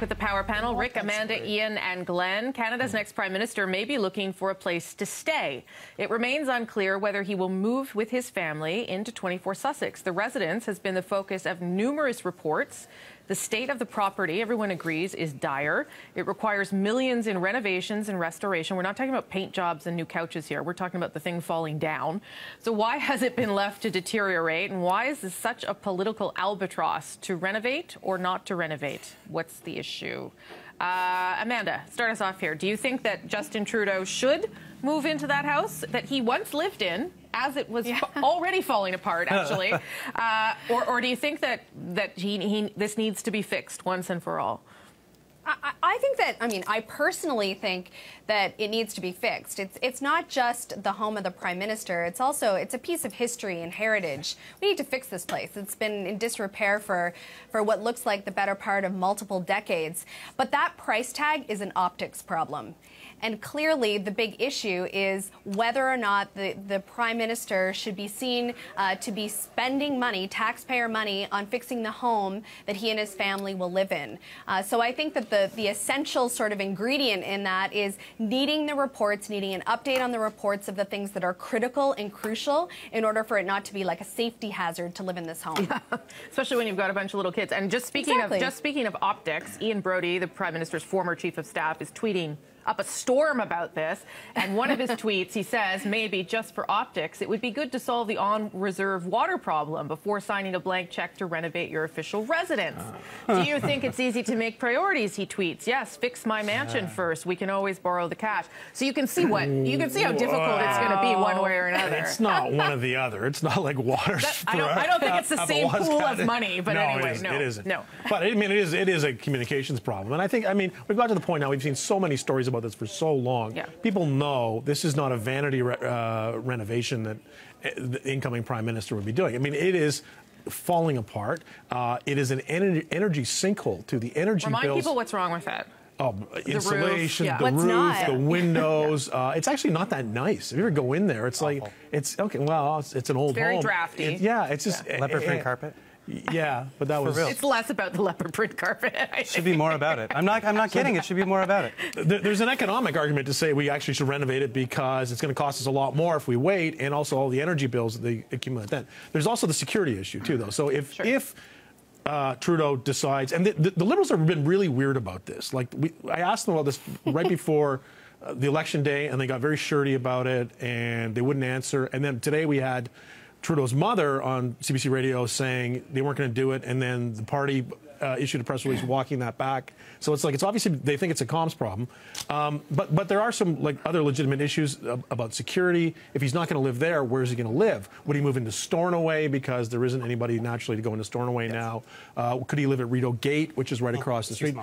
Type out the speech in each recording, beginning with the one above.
with the Power Panel. Rick, Amanda, Ian and Glenn. Canada's next Prime Minister may be looking for a place to stay. It remains unclear whether he will move with his family into 24 Sussex. The residence has been the focus of numerous reports. The state of the property, everyone agrees, is dire. It requires millions in renovations and restoration. We're not talking about paint jobs and new couches here. We're talking about the thing falling down. So why has it been left to deteriorate? And why is this such a political albatross? To renovate or not to renovate? What's the issue? Amanda, start us off here. Do you think that Justin Trudeau should move into that house that he once lived in, as it was already falling apart, actually? Or do you think that this needs to be fixed once and for all? I think that, I personally think that it needs to be fixed. It's not just the home of the Prime Minister. It's a piece of history and heritage. We need to fix this place. It's been in disrepair for what looks like the better part of multiple decades. But that price tag is an optics problem. And clearly, the big issue is whether or not the Prime Minister should be seen to be spending money, taxpayer money, on fixing the home that he and his family will live in. So I think that the essential sort of ingredient in that is needing the reports, needing an update on the reports of the things that are critical and crucial in order for it not to be like a safety hazard to live in this home. Yeah. Especially when you've got a bunch of little kids. And just speaking of optics, Ian Brody, the Prime Minister's former Chief of Staff, is tweeting up a storm about this, and one of his tweets, he says, maybe just for optics, it would be good to solve the on-reserve water problem before signing a blank check to renovate your official residence. Do you think it's easy to make priorities, he tweets. Yes, fix my mansion first. We can always borrow the cash. So you can see how difficult it's going to be one way or another. It's not one or the other. It's not like water. I don't think it's the same pool of money, but anyway, it isn't. No. But it is a communications problem. And I think, we've got to the point now, we've seen so many stories about this for so long. Yeah. People know this is not a vanity renovation that the incoming Prime Minister would be doing. it is falling apart. It is an energy sinkhole to the energy bills. Remind people what's wrong with that. Oh, insulation, the roof, the windows. It's actually not that nice. If you ever go in there, it's like, it's okay. Well, it's an old home. Very drafty. It's just leopard print carpet. Yeah, but that was real. It's less about the leopard print carpet. Should be more about it. I'm not kidding. It should be more about it. There's an economic argument to say we actually should renovate it because it's going to cost us a lot more if we wait, and also all the energy bills that they accumulate then. There's also the security issue too, though. So if Trudeau decides, and the Liberals have been really weird about this. Like I asked them about this right before the election day, and they got very shirty about it, and they wouldn't answer. And then today we had Trudeau's mother on CBC Radio saying they weren't going to do it, and then the party issued a press release walking that back. So it's obviously they think it's a comms problem, but there are some other legitimate issues about security. If he's not going to live there, where is he going to live? Would he move into Stornoway because there isn't anybody naturally to go into Stornoway now? Could he live at Rideau Gate, which is right across the street?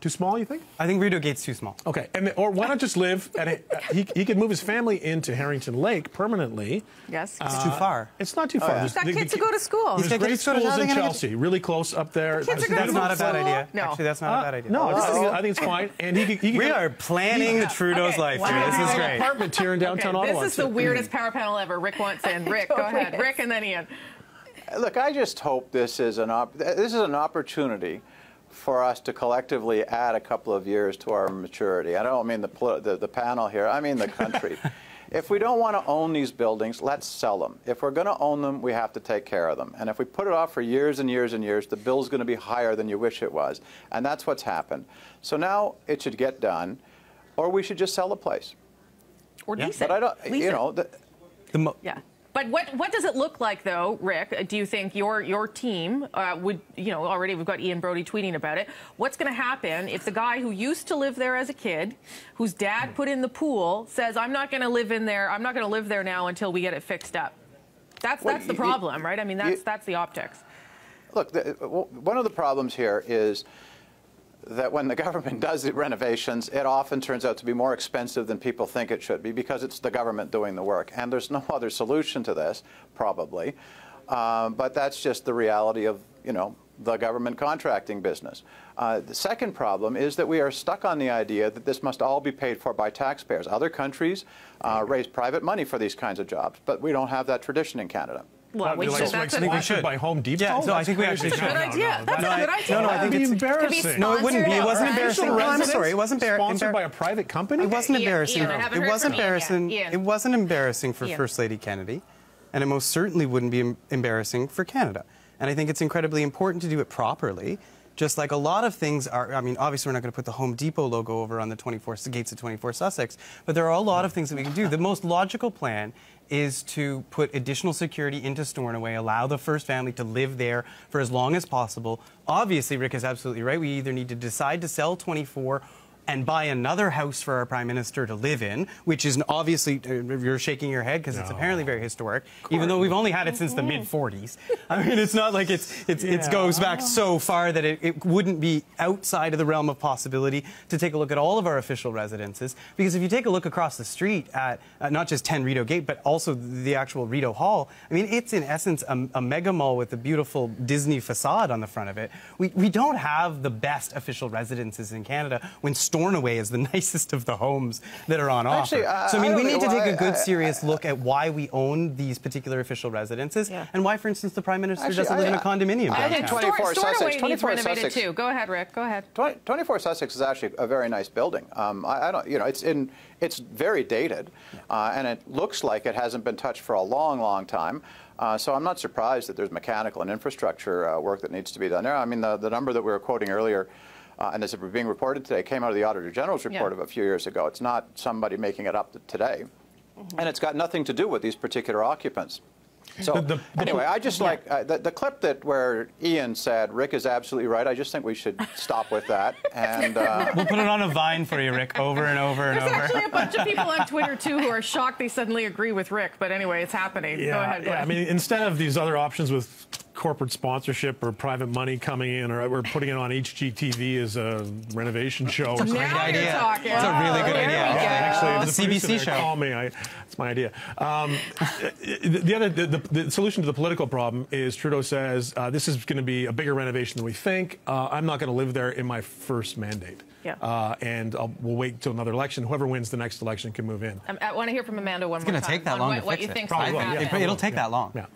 Too small, you think? I think Rideau Gate's too small. Okay, or why not just live at he could move his family into Harrington Lake permanently. Yes, it's too far. It's not too far. He's got kids to go to school. There's great schools in Chelsea, really close up there. That's not a bad idea. No. Actually, that's not a bad idea. No, I think it's fine. And we are planning the Trudeau's life. Wow. This is great. An apartment here in downtown Ottawa. This is the weirdest Power Panel ever. Rick wants in. Rick, go ahead. Rick and then Ian. Look, I just hope this is an opportunity for us to collectively add a couple of years to our maturity. I don't mean the panel here. I mean the country. If we don't want to own these buildings, let's sell them. If we're going to own them, we have to take care of them. And if we put it off for years and years and years, the bill's going to be higher than you wish it was. And that's what's happened. So now it should get done, or we should just sell the place. Or lease it. But I don't, yeah. But what does it look like, though, Rick? Do you think your team would, already we've got Ian Brody tweeting about it. What's going to happen if the guy who used to live there as a kid, whose dad put in the pool, says, I'm not going to live in there, I'm not going to live there now until we get it fixed up? That's the problem, right? That's the optics. Look, one of the problems here is that when the government does the renovations, it often turns out to be more expensive than people think it should be because it's the government doing the work. And there's no other solution to this, probably. But that's just the reality of, the government contracting business. The second problem is that we are stuck on the idea that this must all be paid for by taxpayers. Other countries raise private money for these kinds of jobs, but we don't have that tradition in Canada. Well, we Like, should. like That's a sponsored by Home Depot. Yeah, so I think we actually That's a good idea. That's a good idea. No, I think That'd be it's embarrassing. No, it wouldn't be. It wasn't embarrassing. No, I'm Residence sorry. It wasn't sponsored by a private company. It wasn't Ian, embarrassing. Ian, I haven't It heard wasn't from Ian yet. embarrassing. Ian. It wasn't embarrassing for Ian. First Lady Kennedy, and it most certainly wouldn't be embarrassing for Canada. And I think it's incredibly important to do it properly. Just like a lot of things are, I mean, obviously we're not going to put the Home Depot logo over on the gates of 24 Sussex, but there are a lot of things that we can do. The most logical plan is to put additional security into Stornoway, allow the first family to live there for as long as possible. Obviously, Rick is absolutely right. We either need to decide to sell 24 and buy another house for our Prime Minister to live in, which is obviously, you're shaking your head because it's apparently very historic, even though we've only had it since the mid-40s. I mean, it's not like it goes back so far that it wouldn't be outside of the realm of possibility to take a look at all of our official residences. Because if you take a look across the street at not just 10 Rideau Gate, but also the actual Rideau Hall, I mean, it's in essence a mega mall with a beautiful Disney facade on the front of it. We don't have the best official residences in Canada when Stornoway is the nicest of the homes that are on offer. Actually, so, I mean, we need to take a good, serious look at why we own these particular official residences and why, for instance, the Prime Minister doesn't live in a condominium I think downtown. 24 Sussex. Stornoway needs 24 renovated Sussex. too. Go ahead, Rick. Go ahead. 24 Sussex is actually a very nice building. I don't, you know, it's very dated, and it looks like it hasn't been touched for a long, long time. So I'm not surprised that there's mechanical and infrastructure work that needs to be done there. I mean, the number that we were quoting earlier, and as being reported today, came out of the Auditor General's report of a few years ago. It's not somebody making it up today. And it's got nothing to do with these particular occupants. So anyway, I just like the clip where Ian said, Rick is absolutely right. I just think we should stop with that. And We'll put it on a vine for you, Rick, over and over and There's over. actually a bunch of people on Twitter, too, who are shocked they suddenly agree with Rick. But anyway, it's happening. Go ahead, Glenn. I mean, instead of these other options with corporate sponsorship or private money coming in, or we're putting it on HGTV as a renovation show. It's a great Now you're idea. talking. It's a really good idea. Actually, The CBC show. Call me. It's my idea. The solution to the political problem is Trudeau says this is going to be a bigger renovation than we think. I'm not going to live there in my first mandate. And we'll wait until another election. Whoever wins the next election can move in. I want to hear from Amanda one more time. It's going to take that long to what fix you it. think's Probably going to will, happen. It'll take that long. Yeah.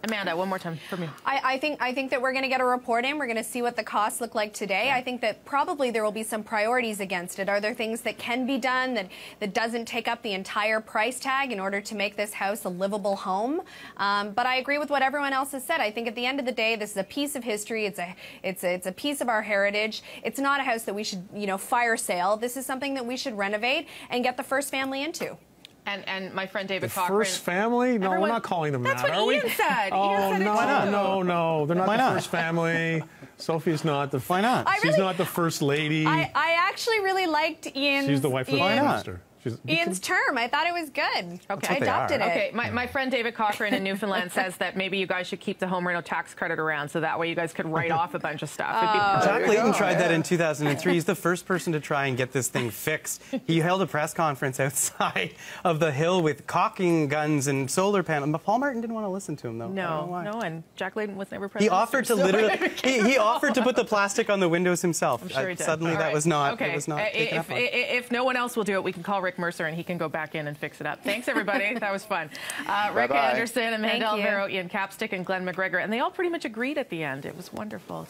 Amanda, one more time from you. I think that we're going to get a report in. We're going to see what the costs look like today. I think that probably there will be some priorities against it. Are there things that can be done that doesn't take up the entire price tag in order to make this house a livable home? But I agree with what everyone else has said. I think at the end of the day, this is a piece of history. It's a piece of our heritage. It's not a house that we should, fire sale. This is something that we should renovate and get the first family into. And my friend David The Cochran. first family? No, we're not calling them that's that, what are we? Ian said. Oh, Ian said it no, too. no. They're not Why the not? first family. Sophie's not the... Why not? She's not the first lady. I actually really liked Ian's. She's the wife of the Prime Minister. Ian's term. I thought it was good. Okay. I adopted it. Okay, my friend David Cochran in Newfoundland says that maybe you guys should keep the home reno tax credit around so that way you guys could write off a bunch of stuff. Jack Layton tried that in 2003. He's the first person to try and get this thing fixed. He held a press conference outside of the Hill with caulking guns and solar panels. Paul Martin didn't want to listen to him, though. No, and Jack Layton was never He president. offered to literally. He offered to put the plastic on the windows himself. I'm sure he did. Suddenly, All that right. was not. Okay. It was not taken up on. If no one else will do it, we can call Rick Mercer and he can go back in and fix it up. Thanks, everybody. That was fun. Rick Bye-bye. Anderson, Amanda Thank you. Alvaro, Ian Capstick, and Glenn McGregor. And they all pretty much agreed at the end. It was wonderful.